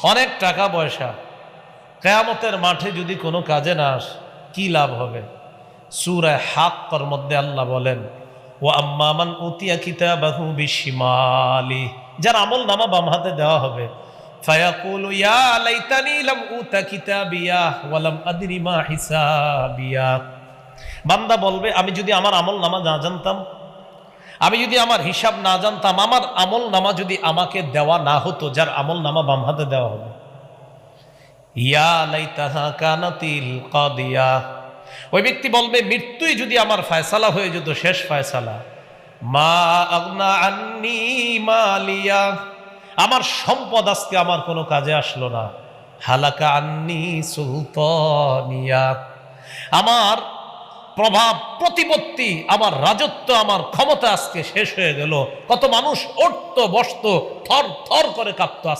অনেক টাকা পয়সা, কিয়ামতের মাঠে যদি কোনো কাজে না আসে কি লাভ হবে? সূরা হাক্কার মধ্যে আল্লাহ বলেন, ওয়া আম্মা মান উতিয়া কিতাবাহু বিশিমালি, যার আমল নামা বাম হাতে দেওয়া হবে, ফায়াকুলু ইয়া লাইতানি লাম উতা কিতাবিয়া ওয়া লাম আদরি মা হিসাবিয়া। বান্দা বলবে, আমি যদি আমার আমল নামা না জানতাম, আমি যদি আমার হিসাব না জানতাম, আমার আমল নামা যদি আমাকে দেওয়া না হতো, যার আমল নামা বাম হাতে দেওয়া হবে, ইয়া লাইতাহা কানাতিল কাদিয়া, ওই ব্যক্তি বলবে, মৃত্যুই যদি আমার ফয়সালা হয়ে যেত, শেষ ফয়সালা, মা আগনা আন্নি মালিয়া, আমার সম্পদ আজকে আমার কোনো কাজে আসলো না, হালাকা আন্নি সুলতানিয়া, আমার প্রভাব প্রতিপত্তি, আমার রাজত্ব, আমার ক্ষমতা আজকে শেষ হয়ে গেল। কত মানুষ উঠতো বসতো, থর থর করে কাঁপতো।